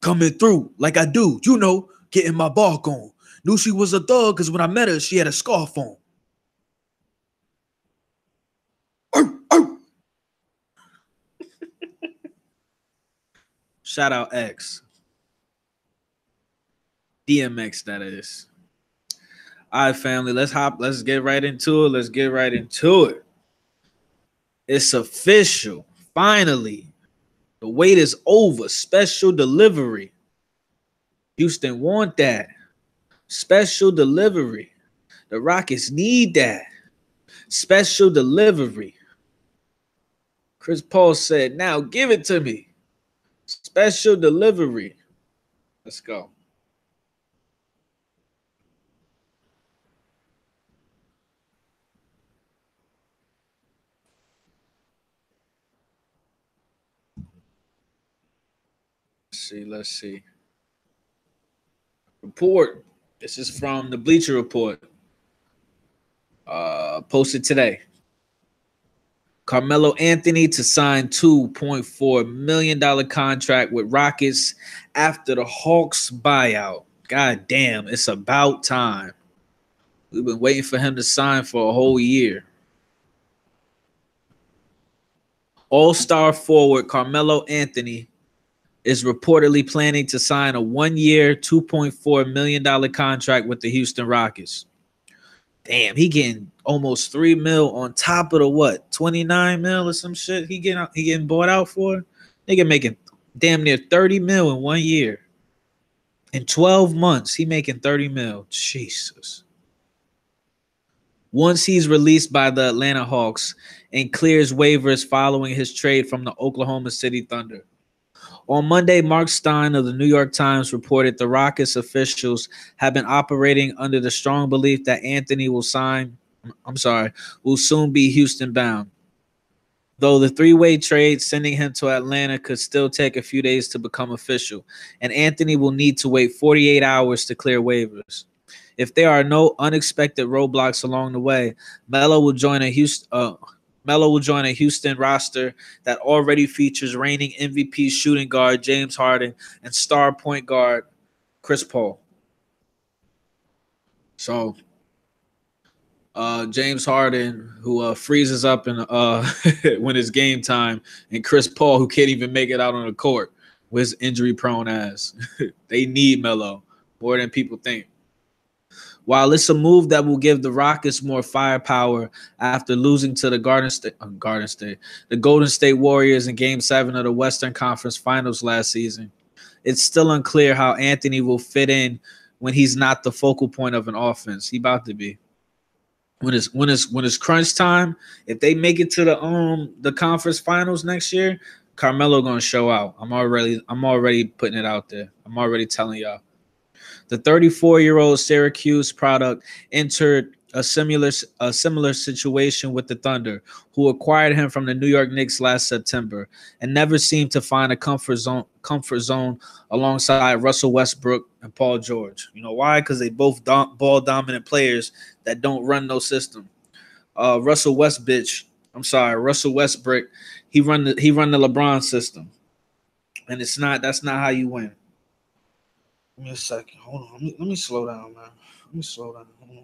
Coming through like I do, you know, getting my bark on. Knew she was a thug because when I met her, she had a scarf on. Arr, arr. Shout out X. DMX, that is. All right, family, let's get right into it. It's official. Finally. The wait is over. Special delivery. Houston want that. Special delivery. The Rockets need that. Special delivery. Chris Paul said, now give it to me. Special delivery. Let's go. Let's see. Report. This is from the Bleacher Report. Posted today. Carmelo Anthony to sign $2.4 million contract with Rockets after the Hawks buyout. God damn, it's about time. We've been waiting for him to sign for a whole year. All-star forward Carmelo Anthony is reportedly planning to sign a one-year, $2.4 million contract with the Houston Rockets. Damn, he getting almost $3 million on top of the what? 29 mil or some shit he getting bought out for? Nigga making damn near 30 mil in 1 year. In 12 months, he making 30 mil. Jesus. Once he's released by the Atlanta Hawks and clears waivers following his trade from the Oklahoma City Thunder. On Monday, Mark Stein of the New York Times reported the Rockets officials have been operating under the strong belief that Anthony will soon be Houston bound. Though the three-way trade sending him to Atlanta could still take a few days to become official, and Anthony will need to wait 48 hours to clear waivers. If there are no unexpected roadblocks along the way, Melo will join a Houston roster that already features reigning MVP shooting guard James Harden and star point guard Chris Paul. So, James Harden, who freezes up in when it's game time, and Chris Paul, who can't even make it out on the court with his injury-prone ass. They need Melo more than people think. While it's a move that will give the Rockets more firepower after losing to the the Golden State Warriors in Game 7 of the Western Conference Finals last season, it's still unclear how Anthony will fit in when he's not the focal point of an offense. He about to be. When it's crunch time, if they make it to the conference finals next year, Carmelo gonna show out. I'm already putting it out there. I'm already telling y'all. The 34-year-old Syracuse product entered a similar situation with the Thunder, who acquired him from the New York Knicks last September and never seemed to find a comfort zone alongside Russell Westbrook and Paul George. You know why? Because they both ball dominant players that don't run no system. Russell Westbrook, he run the LeBron system, and that's not how you win. Give me a second. Hold on. Let me slow down, man. Let me slow down. Hold on.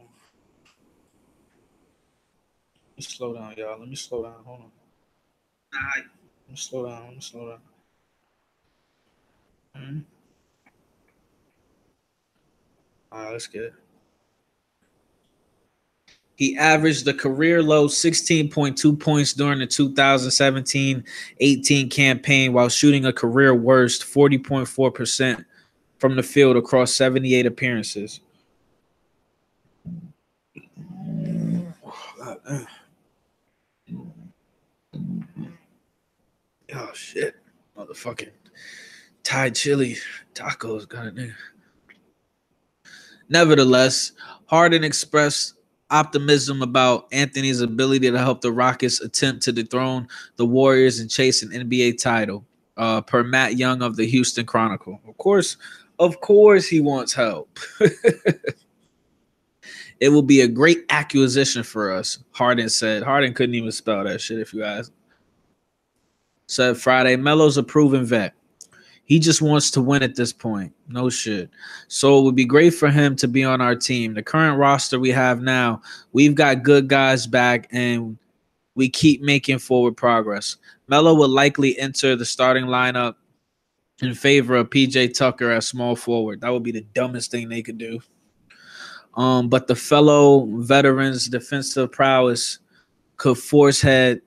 Let me slow down, y'all. Let me slow down. Hold on. Let me slow down. Mm-hmm. All right, let's get it. He averaged the career low 16.2 points during the 2017-18 campaign while shooting a career worst 40.4% from the field across 78 appearances. Oh, shit. Motherfucking Thai chili tacos got it there. Nevertheless, Harden expressed optimism about Anthony's ability to help the Rockets attempt to dethrone the Warriors and chase an NBA title, per Matt Young of the Houston Chronicle. Of course he wants help. It will be a great acquisition for us, Harden said. Harden couldn't even spell that shit if you ask. Said Friday, Melo's a proven vet. He just wants to win at this point. No shit. So it would be great for him to be on our team. The current roster we have now, we've got good guys back and we keep making forward progress. Melo will likely enter the starting lineup in favor of PJ Tucker as small forward. That would be the dumbest thing they could do. But the fellow veterans' defensive prowess could force head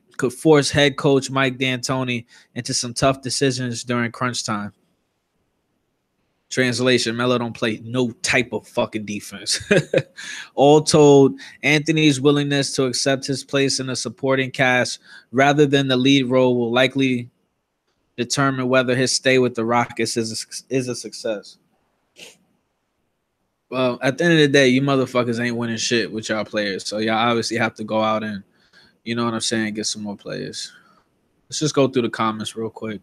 coach Mike D'Antoni into some tough decisions during crunch time. Translation: Melo don't play no type of fucking defense. All told, Anthony's willingness to accept his place in a supporting cast rather than the lead role will likely determine whether his stay with the Rockets is a success. Well, at the end of the day, you motherfuckers ain't winning shit with y'all players. So y'all obviously have to go out and, you know what I'm saying, get some more players. Let's just go through the comments real quick.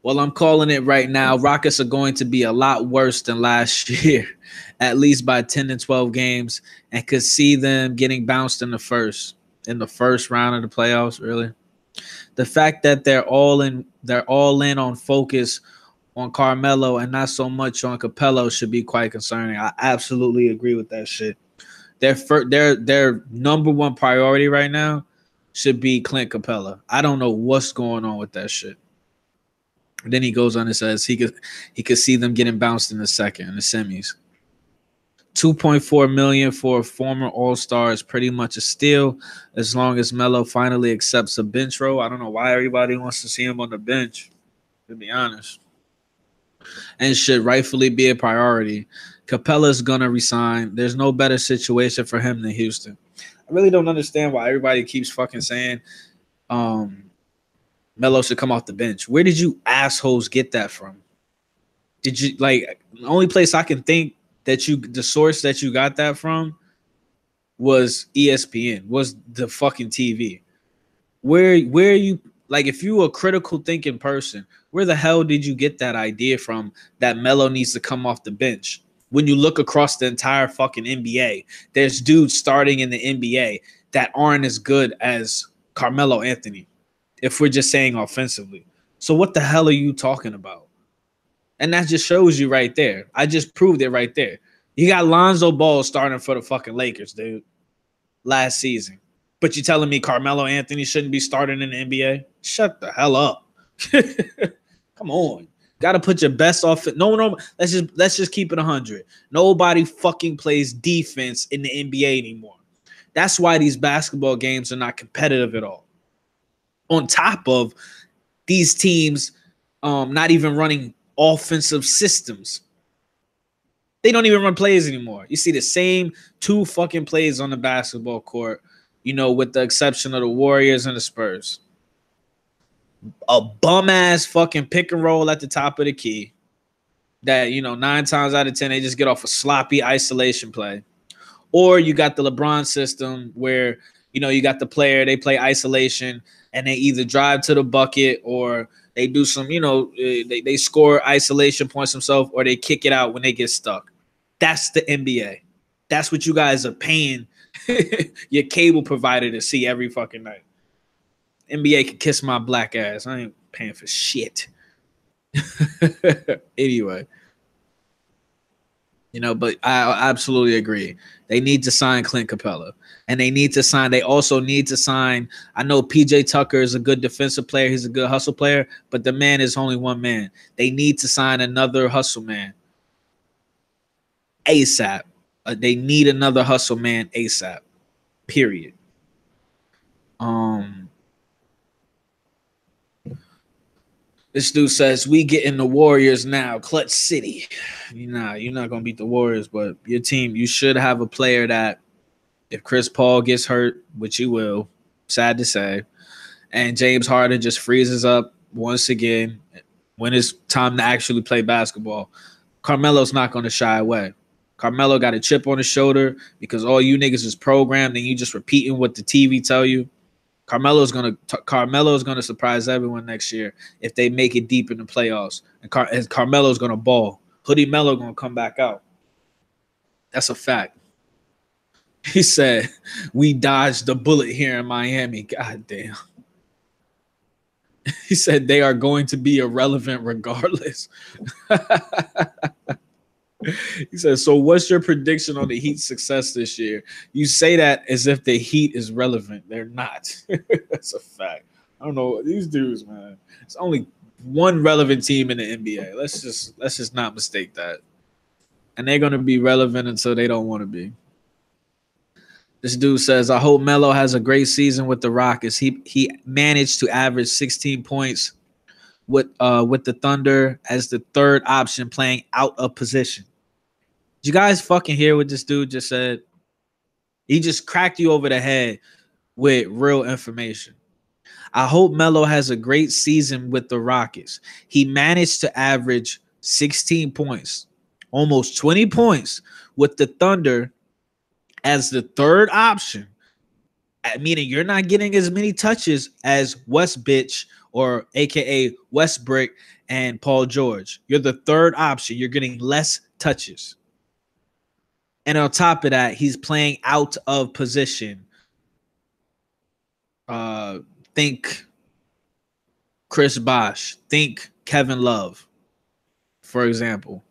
Well, I'm calling it right now. Rockets are going to be a lot worse than last year, at least by 10 and 12 games, and could see them getting bounced in the first round of the playoffs, really. The fact that they're all in on focus on Carmelo and not so much on Capello should be quite concerning. I absolutely agree with that shit. Their number one priority right now should be Clint Capella. I don't know what's going on with that shit. Then he goes on and says he could see them getting bounced in the semis. $2.4 million for a former All-Star is pretty much a steal as long as Melo finally accepts a bench role. I don't know why everybody wants to see him on the bench, to be honest. And should rightfully be a priority. Capella's gonna resign. There's no better situation for him than Houston. I really don't understand why everybody keeps fucking saying Melo should come off the bench. Where did you assholes get that from? Did you the only place I can think that the source that you got that from was ESPN, was the fucking TV. Where you if you a critical thinking person, where the hell did you get that idea from that Melo needs to come off the bench? When you look across the entire fucking NBA, there's dudes starting in the NBA that aren't as good as Carmelo Anthony, if we're just saying offensively. So what the hell are you talking about? And that just shows you right there. I just proved it right there. You got Lonzo Ball starting for the fucking Lakers, dude, last season. But you telling me Carmelo Anthony shouldn't be starting in the NBA? Shut the hell up. Come on. Got to put your best off. No, let's just keep it 100. Nobody fucking plays defense in the NBA anymore. That's why these basketball games are not competitive at all. On top of these teams not even running offensive systems. They don't even run plays anymore. You see the same two fucking plays on the basketball court, with the exception of the Warriors and the Spurs. A bum-ass fucking pick and roll at the top of the key that, 9 times out of 10, they just get off a sloppy isolation play. Or you got the LeBron system where, you got the player, they play isolation, and they either drive to the bucket or they do some, they score isolation points themselves or they kick it out when they get stuck. That's the NBA. That's what you guys are paying your cable provider to see every fucking night. NBA can kiss my black ass. I ain't paying for shit. Anyway. But I absolutely agree. They need to sign Clint Capella. And they also need to sign, I know PJ Tucker is a good defensive player. He's a good hustle player, but the man is only one man. They need to sign another hustle man ASAP. They need another hustle man ASAP. Period. This dude says, we getting the Warriors now. Clutch City. You're not going to beat the Warriors, but your team, you should have a player that if Chris Paul gets hurt, which he will, sad to say, and James Harden just freezes up once again when it's time to actually play basketball, Carmelo's not going to shy away. Carmelo got a chip on his shoulder because all you niggas is programmed and you just repeating what the TV tell you. Carmelo's gonna surprise everyone next year if they make it deep in the playoffs. And Carmelo's gonna ball. Hoodie Melo gonna come back out. That's a fact. He said, we dodged the bullet here in Miami. God damn. He said they are going to be irrelevant regardless. He says, so what's your prediction on the Heat's success this year? You say that as if the Heat is relevant. They're not. That's a fact. I don't know. These dudes, man. It's only one relevant team in the NBA. Let's just not mistake that. And they're gonna be relevant until they don't want to be. This dude says, I hope Melo has a great season with the Rockets. He managed to average 16 points with the Thunder as the third option playing out of position. Did you guys fucking hear what this dude just said? He just cracked you over the head with real information. I hope Melo has a great season with the Rockets. He managed to average 16 points, almost 20 points with the Thunder as the third option, meaning you're not getting as many touches as West Bitch or AKA Westbrook and Paul George. You're the third option. You're getting less touches. And on top of that, he's playing out of position. Think Chris Bosh. Think Kevin Love, for example.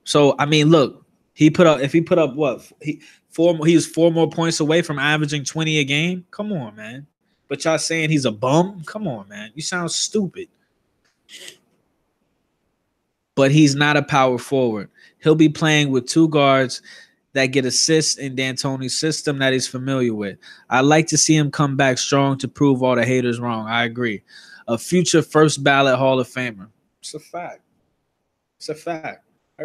So, I mean, look, he put up what? He was 4 more points away from averaging 20 a game. Come on, man. But y'all saying he's a bum? Come on, man. You sound stupid. But he's not a power forward. He'll be playing with 2 guards that get assists in D'Antoni's system that he's familiar with. I'd like to see him come back strong to prove all the haters wrong. I agree. A future first ballot Hall of Famer. It's a fact. It's a fact. I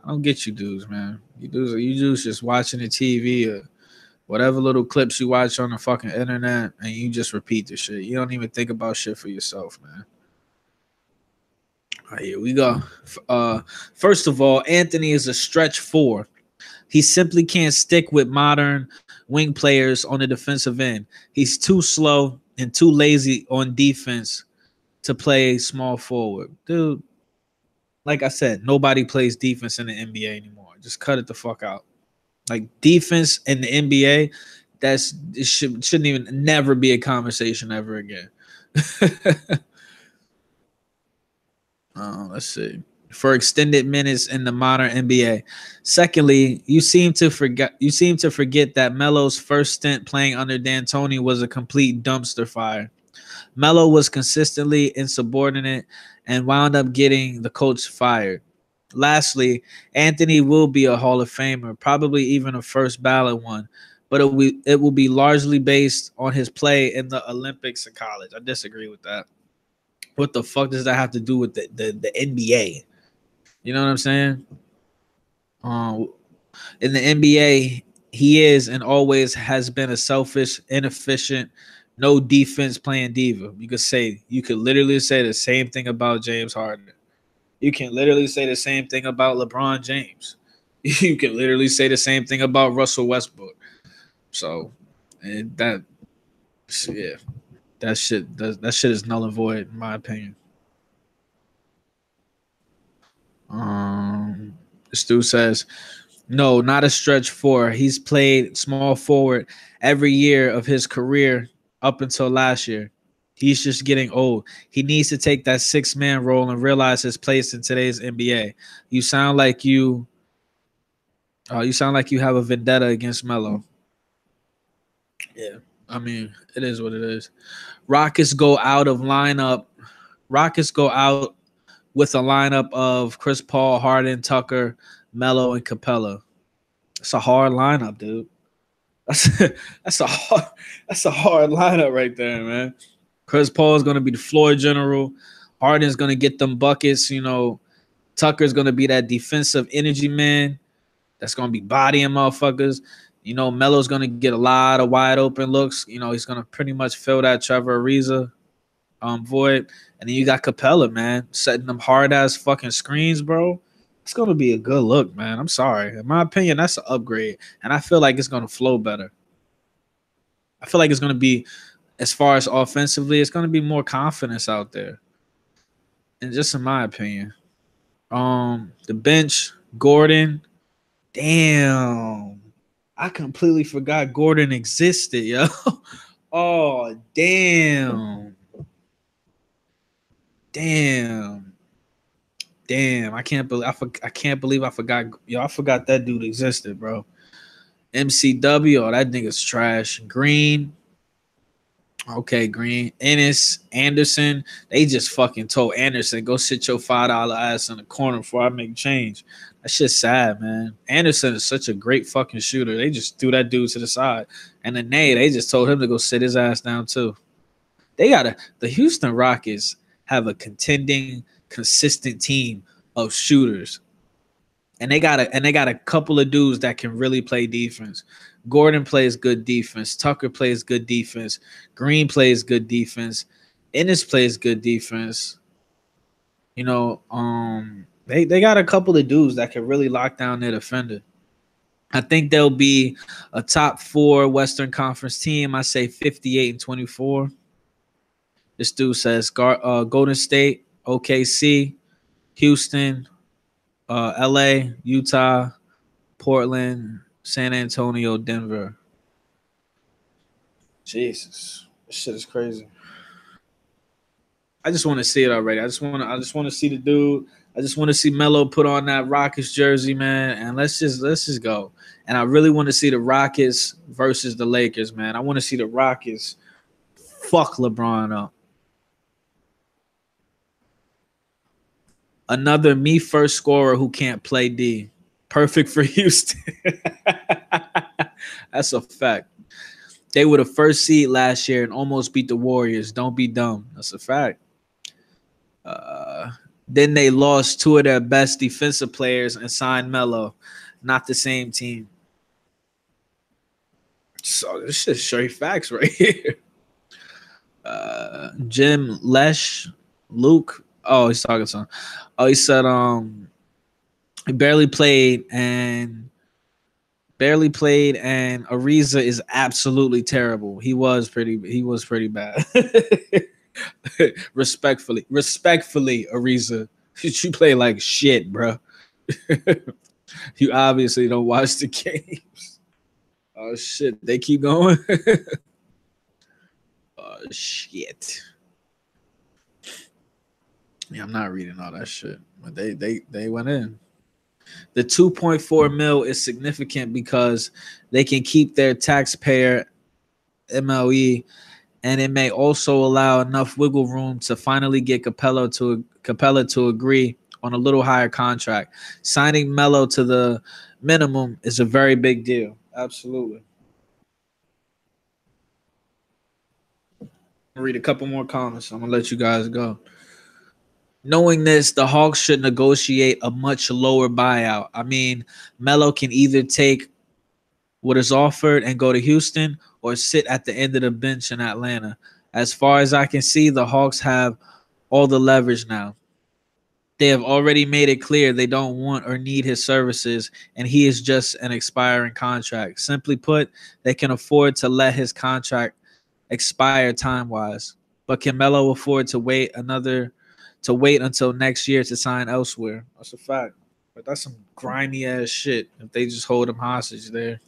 don't get you dudes, man. You dudes just watching the TV or whatever little clips you watch on the fucking internet, and you just repeat the shit. You don't even think about shit for yourself, man. All right, here we go. First of all, Anthony is a stretch 4. He simply can't stick with modern wing players on the defensive end. He's too slow and too lazy on defense to play small forward. Dude, like I said, nobody plays defense in the NBA anymore. Just cut it the fuck out. Like, defense in the NBA, it shouldn't even never be a conversation ever again. Let's see. For extended minutes in the modern NBA. Secondly, you seem to forget that Melo's first stint playing under D'Antoni was a complete dumpster fire. Melo was consistently insubordinate and wound up getting the coach fired. Lastly, Anthony will be a Hall of Famer, probably even a first ballot one, but it will be largely based on his play in the Olympics and college. I disagree with that. What the fuck does that have to do with the NBA? You know what I'm saying? In the NBA, he is and always has been a selfish, inefficient, no defense playing diva. You could literally say the same thing about James Harden. You can literally say the same thing about LeBron James. You can literally say the same thing about Russell Westbrook. So, and that shit is null and void in my opinion. This dude says, no, not a stretch 4. He's played small forward every year of his career up until last year. He's just getting old. He needs to take that 6-man role and realize his place in today's NBA. You sound like you have a vendetta against Melo. Yeah, I mean, it is what it is. Rockets go out with a lineup of Chris Paul, Harden, Tucker, Melo, and Capella. It's a hard lineup, dude. That's a hard lineup right there, man. Chris Paul is going to be the floor general. Harden's going to get them buckets. You know, Tucker's going to be that defensive energy man that's going to be bodying motherfuckers. You know, Melo's going to get a lot of wide open looks. You know, he's going to pretty much fill that Trevor Ariza void. And then you got Capella, man, setting them hard-ass fucking screens, bro. It's going to be a good look, man. I'm sorry. In my opinion, that's an upgrade. And I feel like it's going to flow better. I feel like it's going to be, as far as offensively, it's going to be more confidence out there. And just in my opinion. The bench, Gordon. Damn. I completely forgot Gordon existed, yo. Oh, damn. Damn. Damn. I can't believe I forgot. Yo, I forgot that dude existed, bro. MCW, oh, that nigga's trash. Green. Okay, Green. Ennis, Anderson. They just fucking told Anderson, go sit your $5 ass in the corner before I make change. That shit's sad, man. Anderson is such a great fucking shooter. They just threw that dude to the side. And then they just told him to go sit his ass down too. The Houston Rockets have a contending, consistent team of shooters. And they got a couple of dudes that can really play defense. Gordon plays good defense. Tucker plays good defense. Green plays good defense. Ennis plays good defense. You know, they got a couple of dudes that can really lock down their defender. I think they'll be a top 4 Western Conference team. I say 58-24. This dude says Golden State, OKC, Houston, LA, Utah, Portland, San Antonio, Denver. Jesus, this shit is crazy. I just want to see it already. I just want to see the dude. I just want to see Melo put on that Rockets jersey, man, and let's just go. And I really want to see the Rockets versus the Lakers, man. I want to see the Rockets fuck LeBron up. Another me first scorer who can't play D. Perfect for Houston. That's a fact. They were the first seed last year and almost beat the Warriors. Don't be dumb. That's a fact. Then they lost 2 of their best defensive players and signed Melo. Not the same team. So this is straight facts right here. Jim Lesh, Luke. Oh, he's talking to him. Oh, he said he barely played and Ariza is absolutely terrible. He was pretty bad. Respectfully, Ariza, you play like shit, bro. You obviously don't watch the games. Oh shit, they keep going. Oh shit. Yeah, I'm not reading all that shit, but they went in. The 2.4 mil is significant because they can keep their taxpayer MLE, and it may also allow enough wiggle room to finally get Capella to agree on a little higher contract. Signing Melo to the minimum is a very big deal. Absolutely. I'll read a couple more comments. I'm gonna let you guys go. Knowing this, the Hawks should negotiate a much lower buyout. I mean, Melo can either take what is offered and go to Houston or sit at the end of the bench in Atlanta. As far as I can see, the Hawks have all the leverage now. They have already made it clear they don't want or need his services, and he is just an expiring contract. Simply put, they can afford to let his contract expire time-wise. But can Melo afford to wait until next year to sign elsewhere? That's a fact. But that's some grimy ass shit if they just hold him hostage there.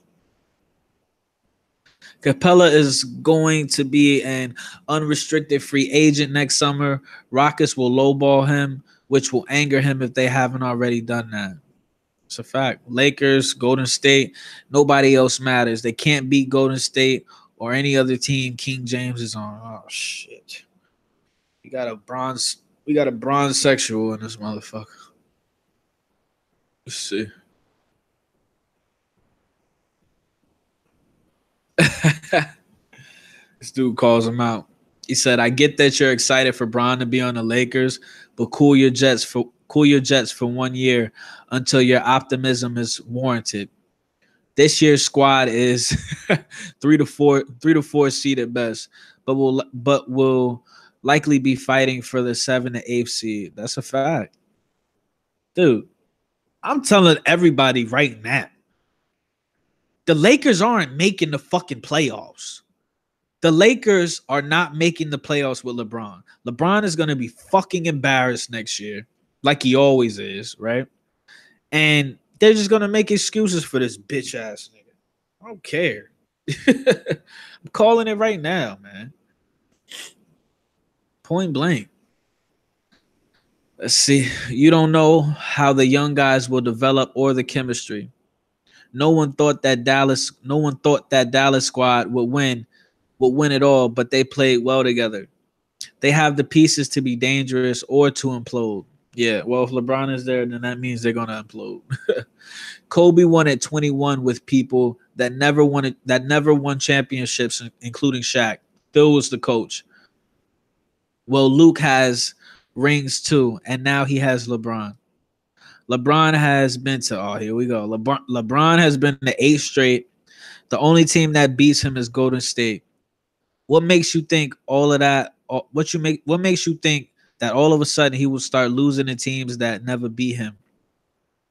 Capella is going to be an unrestricted free agent next summer. Rockets will lowball him, which will anger him if they haven't already done that. It's a fact. Lakers, Golden State, nobody else matters. They can't beat Golden State or any other team King James is on. Oh shit. We got a bronze sexual in this motherfucker. Let's see. This dude calls him out. He said, "I get that you're excited for Bron to be on the Lakers, but cool your jets for 1 year until your optimism is warranted. This year's squad is 3 to 4 seed at best, but will likely be fighting for the 7 to 8 seed. That's a fact, dude. I'm telling everybody right now, the Lakers aren't making the fucking playoffs. The Lakers are not making the playoffs with LeBron. LeBron is going to be fucking embarrassed next year, like he always is, right? And they're just going to make excuses for this bitch ass nigga. I don't care. I'm calling it right now, man. Point blank. Let's see. You don't know how the young guys will develop or the chemistry. No one thought that Dallas squad would win it all, but they played well together. They have the pieces to be dangerous or to implode. Yeah, well, if LeBron is there, then that means they're gonna implode. Kobe won at 21 with people that never won championships, including Shaq. Phil was the coach. Well, Luke has rings too, and now he has LeBron. LeBron has been to here we go. LeBron has been to 8 straight. The only team that beats him is Golden State. What makes you think all of that? What makes you think that all of a sudden he will start losing to teams that never beat him?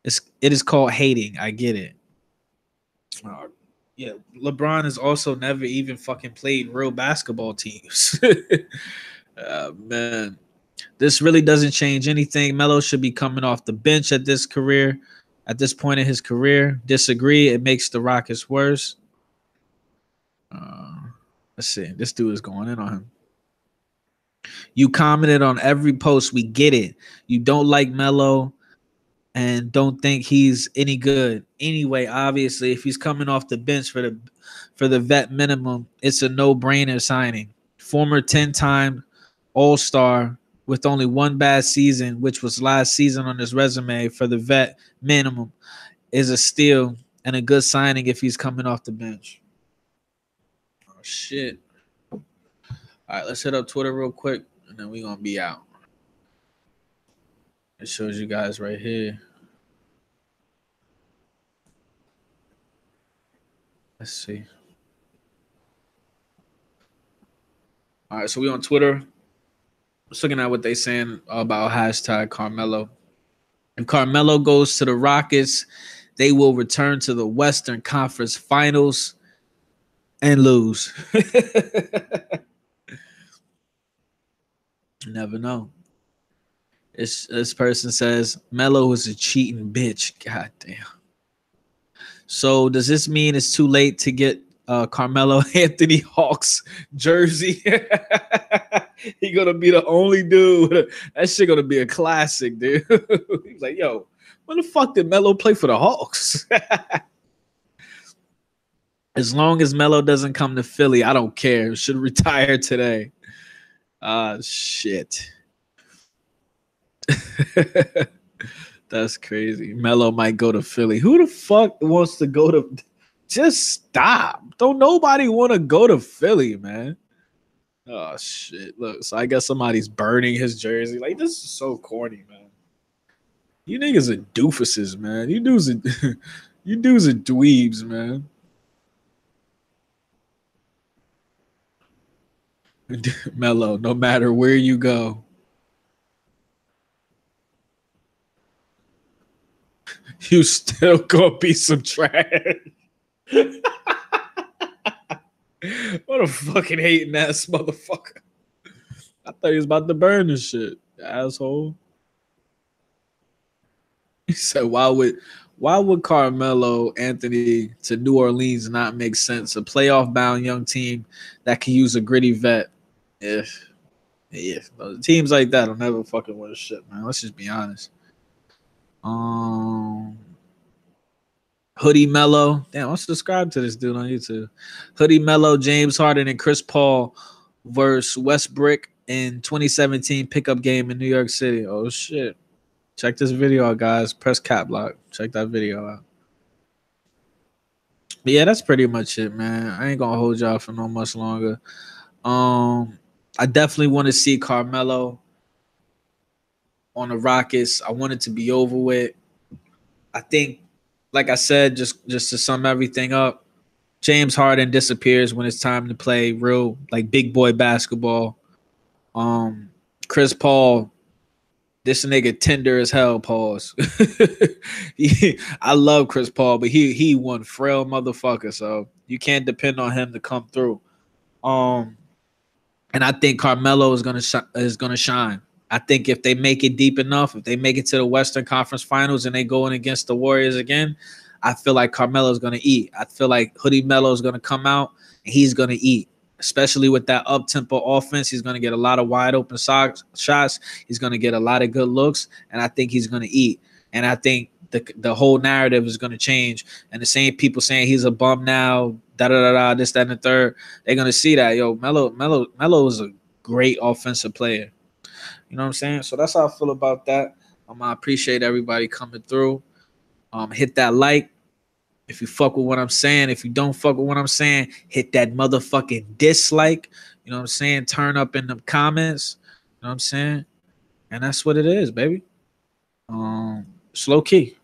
It is called hating. I get it. Uh, yeah, LeBron has also never even fucking played real basketball teams. Man, this really doesn't change anything. Melo should be coming off the bench at this point in his career. Disagree. It makes the Rockets worse. Uh, let's see. This dude is going in on him. You commented on every post. We get it. You don't like Melo and don't think he's any good. Anyway, obviously, if he's coming off the bench for the vet minimum, it's a no-brainer signing. Former 10-time All-Star with only one bad season, which was last season on his resume for the vet minimum, is a steal and a good signing if he's coming off the bench. Oh shit. All right, let's hit up Twitter real quick and then we're gonna be out. It shows you guys right here. Let's see. All right, so we on Twitter. Just looking at what they saying about hashtag Carmelo. If Carmelo goes to the Rockets, they will return to the Western Conference Finals and lose. You never know. This person says Melo is a cheating bitch. God damn. So does this mean it's too late to get Carmelo Anthony Hawks jersey? He gonna be the only dude. That shit gonna be a classic, dude. He's like, yo, when the fuck did Melo play for the Hawks? As long as Melo doesn't come to Philly, I don't care. Should retire today. Shit. That's crazy. Melo might go to Philly. Who the fuck wants to go to? Just stop. Don't nobody want to go to Philly, man. Oh shit. Look, so I guess somebody's burning his jersey. Like, this is so corny, man. You niggas are doofuses, man. You dudes are dweebs, man. Melo, no matter where you go. You still gonna be some trash. What a fucking hating ass motherfucker. I thought he was about to burn this shit, asshole. He said, why would Carmelo Anthony to New Orleans not make sense? A playoff bound young team that can use a gritty vet. Yeah. Teams like that will never fucking win a shit, man. Let's just be honest. Hoodie Melo. Damn, let's subscribe to this dude on YouTube. Hoodie Melo, James Harden, and Chris Paul versus Westbrook in 2017 pickup game in New York City. Oh shit. Check this video out, guys. Press cap lock. Check that video out. But yeah, that's pretty much it, man. I ain't gonna hold y'all for no much longer. I definitely want to see Carmelo on the Rockets. I want it to be over with. I think, like I said, just to sum everything up, James Harden disappears when it's time to play real, like, big boy basketball. Chris Paul, this nigga tender as hell, pause. I love Chris Paul, but he one frail motherfucker, so you can't depend on him to come through. And I think Carmelo is gonna shine. I think if they make it deep enough, if they make it to the Western Conference Finals and they go in against the Warriors again, I feel like Carmelo's gonna eat. I feel like Hoodie Melo is gonna come out and he's gonna eat. Especially with that up-tempo offense, he's going to get a lot of wide open shots. He's going to get a lot of good looks, and I think he's going to eat. And I think the whole narrative is going to change. And the same people saying he's a bum now, da-da-da-da, this, that, and the third, they're going to see that, yo, Melo is a great offensive player. You know what I'm saying? So that's how I feel about that. I appreciate everybody coming through. Hit that like. If you fuck with what I'm saying, if you don't fuck with what I'm saying, hit that motherfucking dislike. You know what I'm saying? Turn up in the comments. You know what I'm saying? And that's what it is, baby. It's low key.